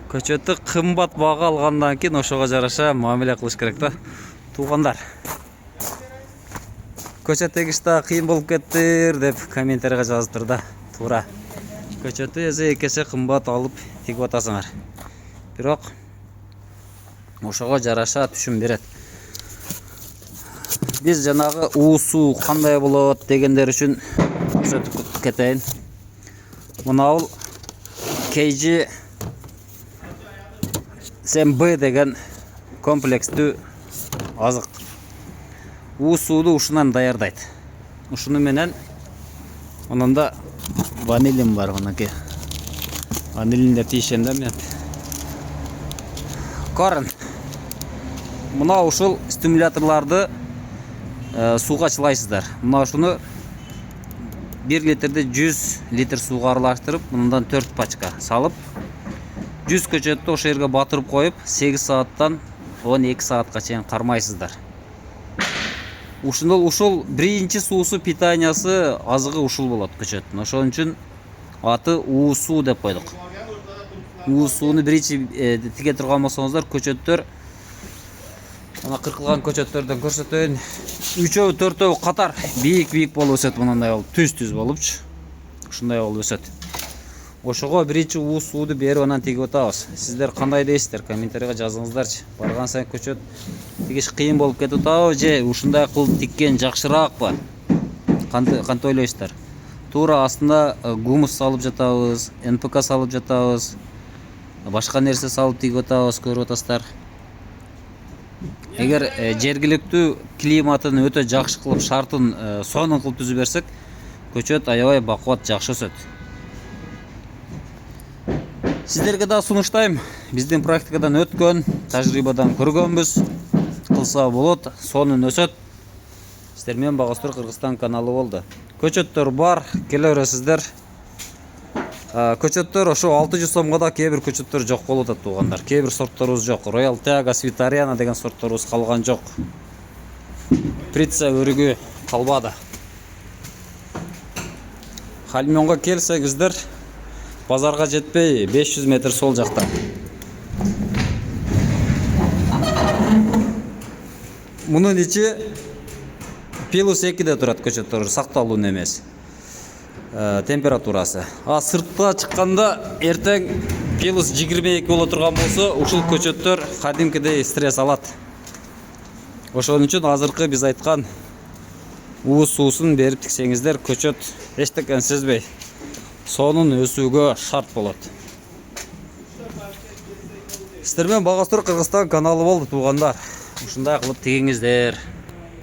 Көчөттү кымбат бага алгандан кийин ошого жараша мамиле кылыш керек да. Туугандар. Көчөт эгишта кыйын болуп кеттир деп комментарийга жазыптыр да. Туура. Көчөттү эзе экесе кымбат алып тигип атасыңар. Бирок ошого жараша түшүм берет. Биз жанагы уусу кандай болот дегендер үчүн көрсөтүп кетейин. Мынау KG СМБ деген комплекстүү азык. Уусууду ушунан даярдайт. Ушуну менен анында ванилин бар, мынакей. Ванилиндер тиешем да мен. Корн. Мына ушул стимуляторларды сууга чылайсыздар. Мына ушуну 1 литрде 100 литр сууга аралаштырып, мындан 4 пачка салып, 100 көчөттү ошол жерге батырып коюп, 8 сааттан 12 саатка чейин кармайсыздар. Ушул биринчи суусу питаниясы азыгы ушул болот көчөттүн. Ошон үчүн аты уусуу деп койдук. Уусууну биринчи тиге турган болсоңуздар, көчөттөр ана кыркылган көчөттөрдөн көрсөтөйүн. 3-4 катар бийик болуп өсөт, мындай болуп, түз болупчу. Ушундай болуп өсөт. Ошого биринчи уусууду берип анан тигип атабыз. Сиздер кандай дейсиздер? Комментарийга жазыңыздарчы. Барган сайын көчөт тигиш кыйын болуп кетип атабы же ушундай кылып тиккен жакшыраакпы? Кантип ойлойсуздар? Туура астына гумус салып жатабыз, НПК салып жатабыз. Башка нерсе салып тигип атабыз, көрүп атасыздар. Эгер жергиликтүү климатын өтө жакшы кылып, шартын сонун кылып түзүп берсек, көчөт аябай бакубат жакшы өсөт. Сиздерге да сунуштайм. Биздин практикадан өткөн, тажрыйбадан көргөнбүз. Кылса болот, сонун өсөт. Сиздер менен Багастыр Кыргызстан каналы болду. Көчөттөр бар, келе бересиздер. Көчөттөр ошо 600 сомго да кээ бир көчөттөр жок болуп атат туугандар. Кээ бир сортторубуз жок. Royal Tiaga, Sweetariana деген сортторубуз калган жок. Прица өрүгү калбады. Хальмёнго келсеңиздер, базарга жетпей 500 метр сол жакта. Мунун ичи +2де турат көчөттөр, сакталуун эмес. Температурасы. Сыртка чыкканда эртең +22 боло турган болсо, ушул көчөттөр кадимкидей стресс алат. Ошон үчүн азыркы биз айткан уусуусын берип тиксеңиздер, көчөт эчтекен сезбей сонун өсүүгө шарт болот. Сиздер менен Багастыр Кыргызстан каналы болду туугандар. Ушундай кылып тигиңиздер.